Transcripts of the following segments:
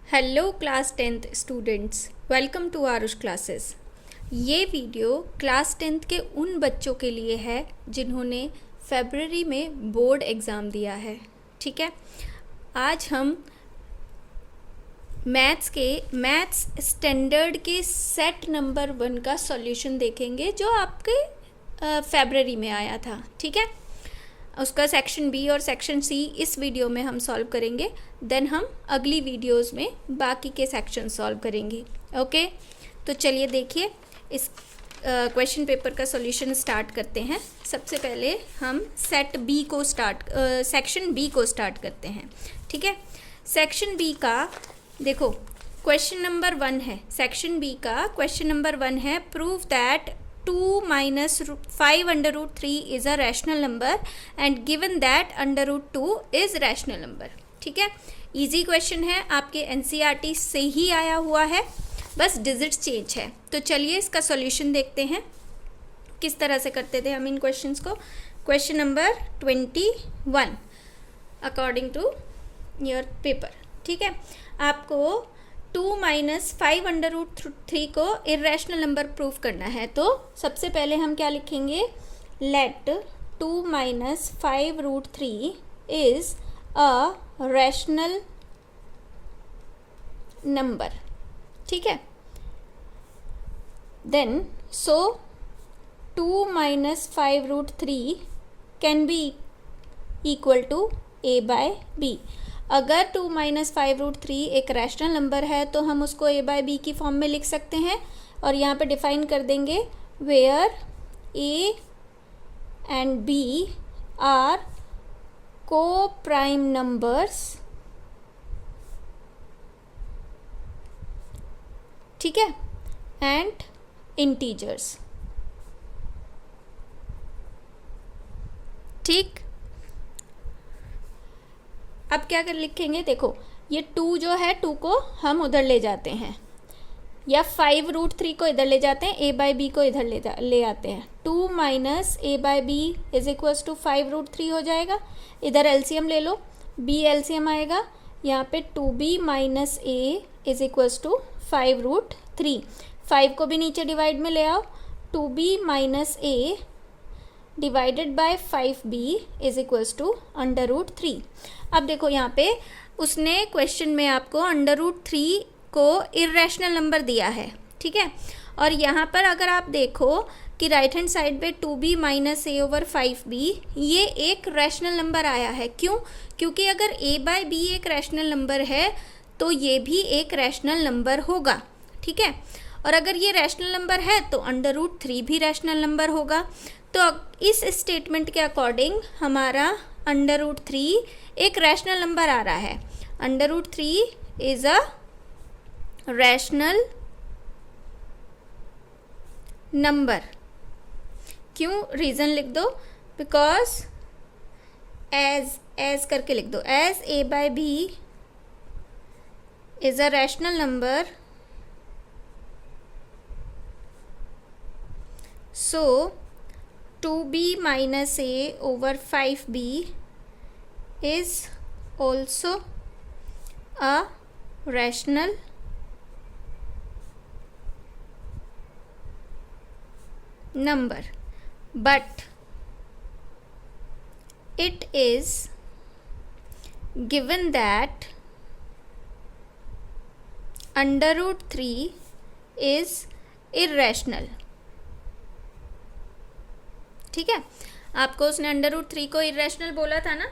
Hello class 10th students, welcome to Aarush classes. ये video class 10th के उन बच्चों के लिए है जिन्होंने फरवरी में बोर्ड एग्ज़ाम दिया है। ठीक है, आज हम मैथ्स स्टैंडर्ड के सेट नंबर 1 का सॉल्यूशन देखेंगे जो आपके फरवरी में आया था। ठीक है, उसका सेक्शन बी और सेक्शन सी इस वीडियो में हम सॉल्व करेंगे। देन हम अगली वीडियोस में बाकी के सेक्शन सॉल्व करेंगे। ओके, तो चलिए देखिए इस क्वेश्चन पेपर का सॉल्यूशन स्टार्ट करते हैं। सबसे पहले हम सेक्शन बी को स्टार्ट करते हैं। ठीक है, सेक्शन बी का देखो क्वेश्चन नंबर 1 है। सेक्शन बी का क्वेश्चन नंबर 1 है, prove that 2 minus 5 under root 3 is a rational number and given that under root 2 is rational number। ठीक है, इजी क्वेश्चन है, आपके एनसीईआरटी से ही आया हुआ है, बस डिजिट चेंज है। तो चलिए इसका सॉल्यूशन देखते हैं किस तरह से करते थे हम इन क्वेश्चंस को। Question number 21 according to your paper. ठीक है, आपको 2 minus 5 under root 3 को इरेशनल नंबर प्रूफ करना है। तो सबसे पहले हम क्या लिखेंगे, let 2 minus 5 root 3 is a rational number. ठीक है, then so 2 minus 5 root 3 can be equal to a by b। अगर 2 minus 5 root 3 एक रैशनल नंबर है तो हम उसको a by b की फॉर्म में लिख सकते हैं और यहाँ पे डिफाइन कर देंगे where a and b are coprime numbers. ठीक है, एंड इंटीजर्स। ठीक, अब क्या कर लिखेंगे, देखो ये 2 जो है 2 को हम उधर ले जाते हैं या 5 root 3 को इधर ले जाते हैं, a by b को इधर ले आते हैं। 2 minus a by b is equals to 5 root 3 हो जाएगा। इधर एलसीएम ले लो, b एलसीएम आएगा, यहाँ पे 2b minus a is equals to 5 root 3। 5 को भी नीचे डिवाइड में ले आओ, 2b minus a divided by 5b is equals to under root 3। अब देखो यहाँ पे उसने क्वेश्चन में आपको अंडर रूट 3 को इरेशनल नंबर दिया है। ठीक है, और यहाँ पर अगर आप देखो कि राइट हैंड साइड पे 2b minus a over 5b ये एक रैशनल नंबर आया है। क्यों? क्योंकि अगर a बाय b एक रैशनल नंबर है तो ये भी एक रैशनल नंबर होगा। ठीक है, और अगर ये रैशनल नंबर है तो अंडर रूट 3 भी रैशनल नंबर होगा। तो इस स्टेटमेंट के अकॉर्डिंग हमारा अंडर रूट 3 एक रैशनल नंबर आ रहा है। Under root 3 is a rational number. क्यों? रीज़न लिख दो, बिकॉज एज करके लिख दो, as a by b is a rational number, so 2b minus a over 5b is also a rational number, but it is given that under root 3 is irrational। ठीक है, आपको उसने under root 3 को irrational बोला था ना,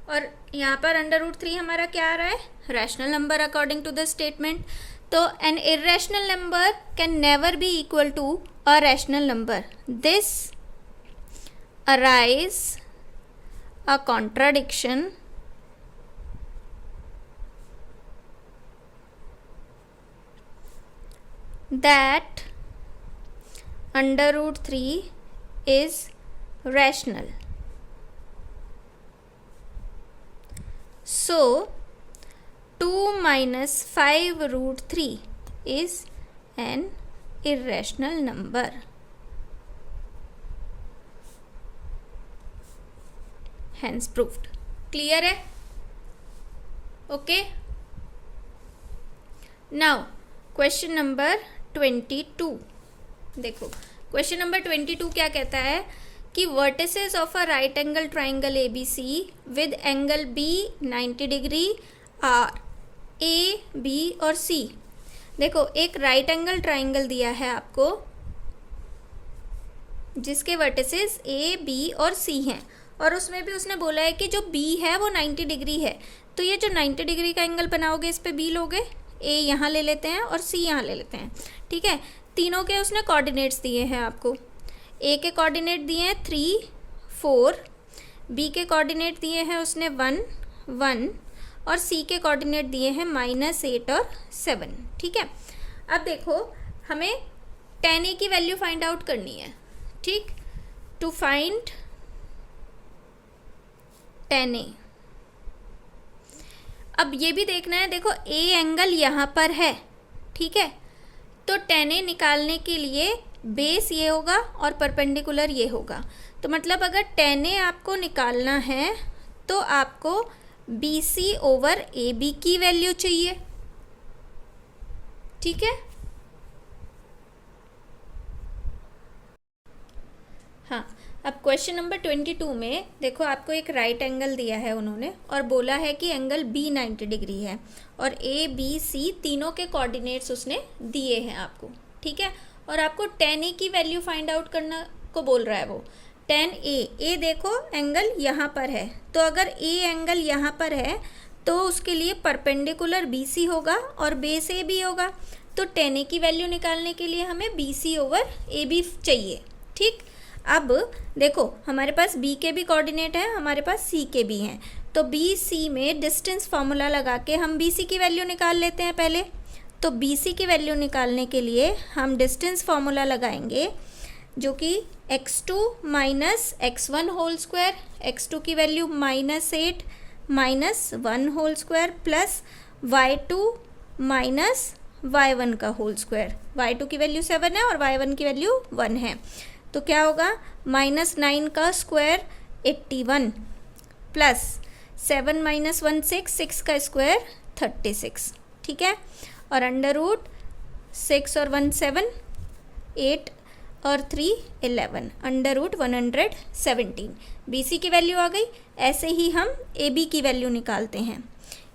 और यहाँ पर अंडर रूट 3 हमारा क्या आ रहा है, rational number according to the statement. तो an irrational number can never be equal to a rational number. This arise a contradiction that under root 3 is rational। So 2 minus 5 root 3 is an irrational number। hence proved। Clear है? Okay, now question number 22, देखो question number 22 क्या कहता है कि vertices of a right angle triangle A B C with angle B 90 degree are A B और C. देखो एक right angle triangle दिया है आपको जिसके वर्टिसेस ए बी और सी हैं, और उसमें भी उसने बोला है कि जो बी है वो 90 डिग्री है। तो ये जो 90 डिग्री का एंगल बनाओगे इस पे बी लोगे, ए यहाँ ले लेते हैं और सी यहाँ ले लेते हैं, ठीक है। तीनों के उसने कोऑर्डिनेट्स दिए हैं आपको। ए के कोऑर्डिनेट दिए हैं 3 4, बी के कोऑर्डिनेट दिए हैं उसने 1 1 और सी के कोऑर्डिनेट दिए हैं -8 और 7, ठीक है। अब देखो हमें tan a की वैल्यू फाइंड आउट करनी है, ठीक। टू फाइंड tan a, अब ये भी देखना है, देखो ए एंगल यहाँ पर है, ठीक है। तो tan a निकालने के लिए बेस ये होगा और परपेंडिकुलर ये होगा। तो मतलब अगर tan a आपको निकालना है तो आपको BC ओवर AB की वैल्यू चाहिए, ठीक है। हाँ, अब क्वेश्चन नंबर 22 में देखो आपको एक राइट एंगल दिया है उन्होंने और बोला है कि एंगल B 90 डिग्री है और A B C तीनों के कोऑर्डिनेट्स उसने दिए हैं आपको, ठीक है। और आपको tan a की वैल्यू फाइंड आउट करना को बोल रहा है वो। tan a देखो एंगल यहाँ पर है, तो अगर a एंगल यहाँ पर है तो उसके लिए परपेंडिकुलर BC होगा और बेस AB होगा। तो tan a की वैल्यू निकालने के लिए हमें BC ओवर AB चाहिए, ठीक। अब देखो हमारे पास B के भी कोऑर्डिनेट हैं, हमारे पास C के भी हैं, तो BC में डिस्टेंस फार्मूला लगा के हम BC की वैल्यू निकाल लेते हैं पहले। तो BC की वैल्यू निकालने के लिए हम डिस्टेंस फार्मूला लगाएंगे जो कि x2 minus x1 whole square, x2 की value -8 minus 1 whole square plus y2 minus y1 का होल स्क्वायर। y2 की वैल्यू 7 है और y1 की वैल्यू 1 है, तो क्या होगा -9 का स्क्वायर 81 प्लस 7 माइनस 1 6 का स्क्वायर 36, ठीक है। और अंडर रूट 6 और 1 7 8 और 3 11 अंडर रूट 117। BC की वैल्यू आ गई। ऐसे ही हम AB की वैल्यू निकालते हैं।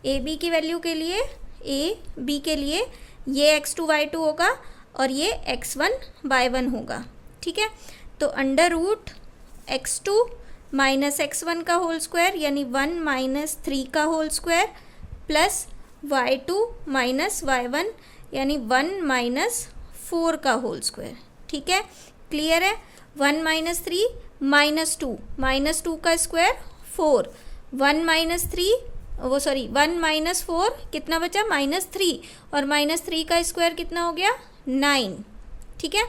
AB की वैल्यू के लिए AB के लिए ये x2 y2 होगा और ये x1 y1 होगा, ठीक है। तो under root x2 minus x1 का होल स्क्वायर यानी 1 माइनस 3 का whole square plus y2 minus y1 यानी 1 माइनस 4 का होल स्क्वायर, ठीक है। क्लियर है। 1 माइनस 3 माइनस 2 का स्क्वायर 4, 1 माइनस 1 माइनस 4 कितना बचा -3 और -3 का स्क्वायर कितना हो गया 9, ठीक है।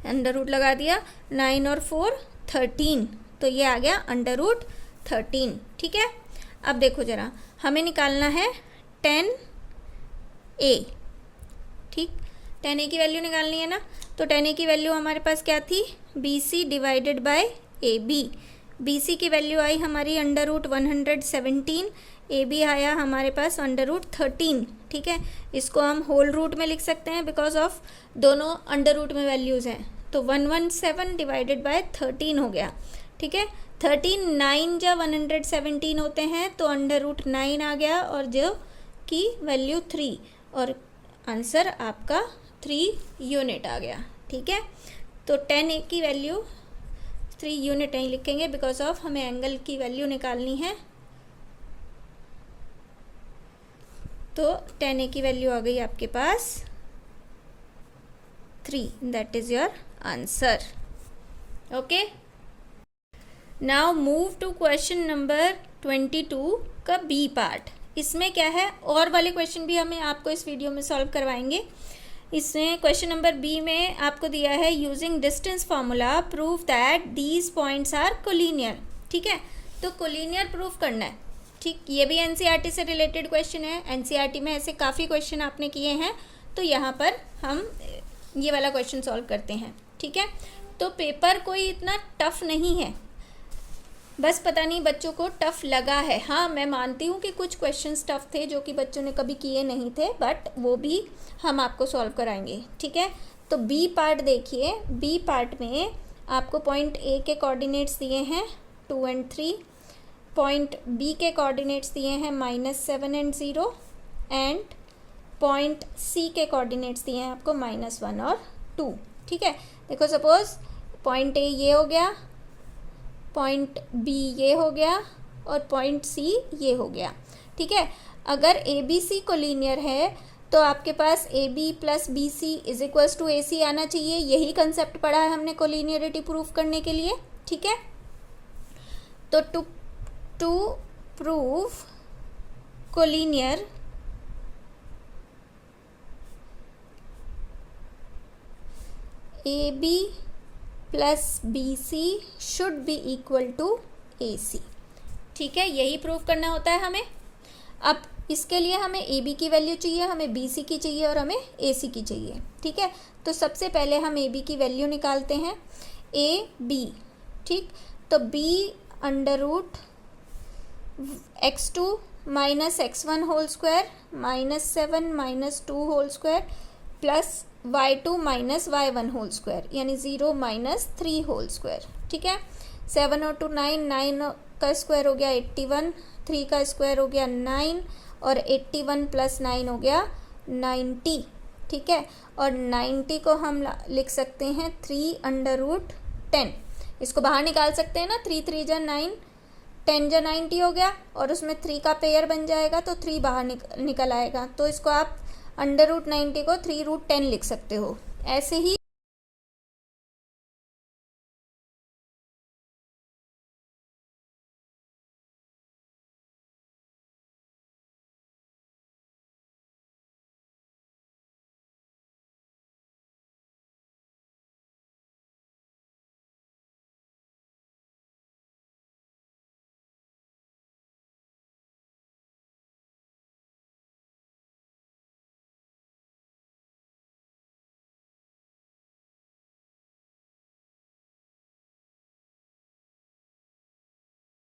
अंडर रूट लगा दिया, 9 और 4 13, तो ये आ गया अंडर रूट 13, ठीक है। अब देखो ज़रा हमें निकालना है tan a, ठीक। tan a की वैल्यू निकालनी है ना, तो tan a की वैल्यू हमारे पास क्या थी BC divided by AB। BC की वैल्यू आई हमारी अंडर रूट 117, AB आया हमारे पास अंडर रूट 13, ठीक है। इसको हम होल रूट में लिख सकते हैं बिकॉज ऑफ दोनों अंडर रूट में वैल्यूज़ हैं, तो 117 डिवाइडेड बाय 13 हो गया, ठीक है। 13 9 जब 117 होते हैं तो अंडर रूट 9 आ गया और जो की वैल्यू 3 और आंसर आपका 3 यूनिट आ गया, ठीक है। तो tan a की वैल्यू 3 यूनिट नहीं लिखेंगे बिकॉज ऑफ हमें एंगल की वैल्यू निकालनी है। तो tan a की वैल्यू आ गई आपके पास 3, that is your answer, okay. Now move to question number 22 का बी पार्ट। इसमें क्या है, और वाले क्वेश्चन भी हमें आपको इस वीडियो में सॉल्व करवाएंगे। इसमें क्वेश्चन नंबर बी में आपको दिया है using distance formula prove that these points are collinear, ठीक है। तो कोलिनियर प्रूफ करना है, ठीक। ये भी एनसीईआरटी से रिलेटेड क्वेश्चन है, एनसीईआरटी में ऐसे काफ़ी क्वेश्चन आपने किए हैं, तो यहाँ पर हम ये वाला क्वेश्चन सॉल्व करते हैं, ठीक है। तो पेपर कोई इतना टफ नहीं है, बस पता नहीं बच्चों को टफ लगा है। हाँ, मैं मानती हूँ कि कुछ क्वेश्चंस टफ थे जो कि बच्चों ने कभी किए नहीं थे, बट वो भी हम आपको सॉल्व कराएंगे, ठीक है। तो बी पार्ट देखिए, बी पार्ट में आपको पॉइंट ए के कोऑर्डिनेट्स दिए हैं 2 and 3, पॉइंट बी के कोऑर्डिनेट्स दिए हैं -7 and 0, एंड पॉइंट सी के कोऑर्डिनेट्स दिए हैं आपको -1 और 2, ठीक है। देखो सपोज पॉइंट ए ये हो गया, पॉइंट बी ये हो गया और पॉइंट सी ये हो गया, ठीक है। अगर ए बी सी कोलिनियर है तो आपके पास A B plus B C is equals to A C आना चाहिए। यही कंसेप्ट पढ़ा है हमने कोलिनियरिटी प्रूफ करने के लिए, ठीक है। तो to proof collinear A B plus B C should be equal to A C, ठीक है। यही प्रूव करना होता है हमें। अब इसके लिए हमें ए बी की वैल्यू चाहिए, हमें बी सी की चाहिए और हमें ए सी की चाहिए, ठीक है। तो सबसे पहले हम ए बी की वैल्यू निकालते हैं, ए बी, ठीक। तो B under root x2 minus x1 whole square -7 -2 whole square plus y2 minus y1 whole square, यानी 0 - 3 होल स्क्वायर, ठीक है। 7 और 2 9, 9 का स्क्वायर हो गया 81, 3 का स्क्वायर हो गया 9 और 81 प्लस 9 हो गया 90, ठीक है। और 90 को हम लिख सकते हैं 3 अंडर रूट 10। इसको बाहर निकाल सकते हैं ना, 3 3 जा 9, 10 जा 90 हो गया और उसमें 3 का पेयर बन जाएगा तो 3 बाहर निकल आएगा। तो इसको आप अंडर रूट 90 को 3 रूट 10 लिख सकते हो। ऐसे ही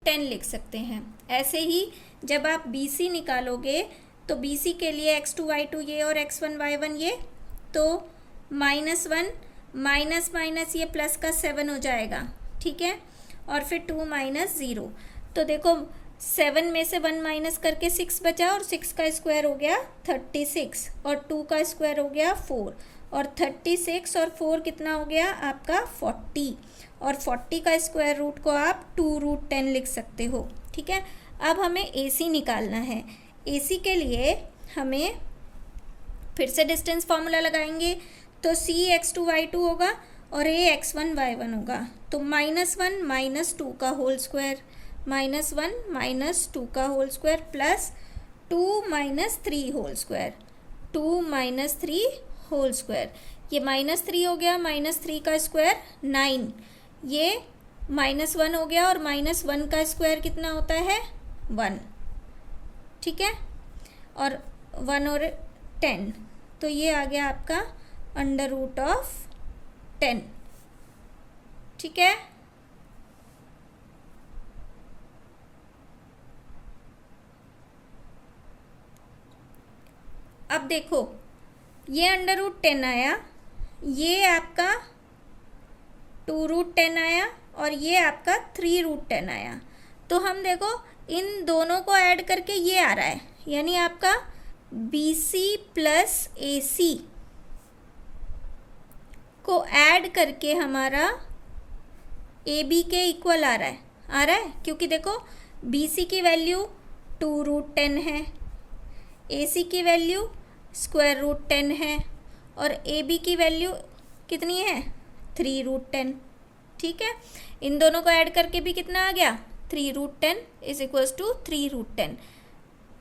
टेन लिख सकते हैं। ऐसे ही जब आप बी सी निकालोगे तो बी सी के लिए x2 y2 ये और x1 y1 ये, तो -1 माइनस माइनस ये प्लस का 7 हो जाएगा, ठीक है। और फिर 2 - 0, तो देखो 7 में से 1 माइनस करके 6 बचा और 6 का स्क्वायर हो गया 36 और 2 का स्क्वायर हो गया 4 और 36 और 4 कितना हो गया आपका 40 और 40 का स्क्वायर रूट को आप 2 रूट 10 लिख सकते हो, ठीक है। अब हमें ए सी निकालना है। ए सी के लिए हमें फिर से डिस्टेंस फार्मूला लगाएंगे, तो सी x2 y2 होगा और ए x1 y1 होगा। तो -1 - 2 का होल स्क्वायर, -1 - 2 का whole square plus 2 - 3 whole square, 2 - 3 whole square. ये -3 हो गया, -3 का स्क्वायर 9, ये -1 हो गया और -1 का स्क्वायर कितना होता है 1, ठीक है। और 1 और 10, तो ये आ गया आपका अंडर रूट ऑफ 10, ठीक है। अब देखो ये अंडर रूट 10 आया, ये आपका 2 रूट 10 आया और ये आपका 3 रूट 10 आया। तो हम देखो इन दोनों को ऐड करके ये आ रहा है, यानी आपका बी सी प्लस ए सी को ऐड करके हमारा ए बी के इक्वल आ रहा है, क्योंकि देखो बी सी की वैल्यू 2 रूट 10 है, ए सी की वैल्यू स्क्वायर रूट 10 है और ए बी की वैल्यू कितनी है 3 रूट 10, ठीक है। इन दोनों को ऐड करके भी कितना आ गया 3 root 10 is equals to 3 root 10,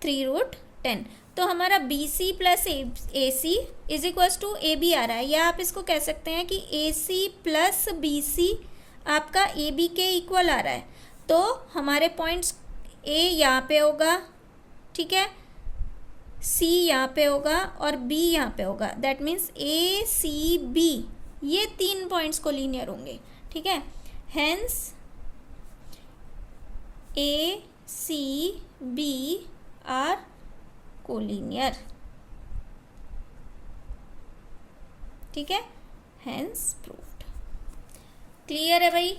3 root 10। तो हमारा B C plus A C is equals to A B आ रहा है, या आप इसको कह सकते हैं कि ए सी प्लस बी सी आपका ए बी के इक्वल आ रहा है। तो हमारे पॉइंट्स ए यहाँ पे होगा, ठीक है, सी यहाँ पे होगा और बी यहाँ पे होगा। That means A C B ये 3 पॉइंट्स को लीनियर होंगे, ठीक है। Hence A, C, B are collinear. ठीक है, हेंस प्रूव्ड। क्लियर है भाई?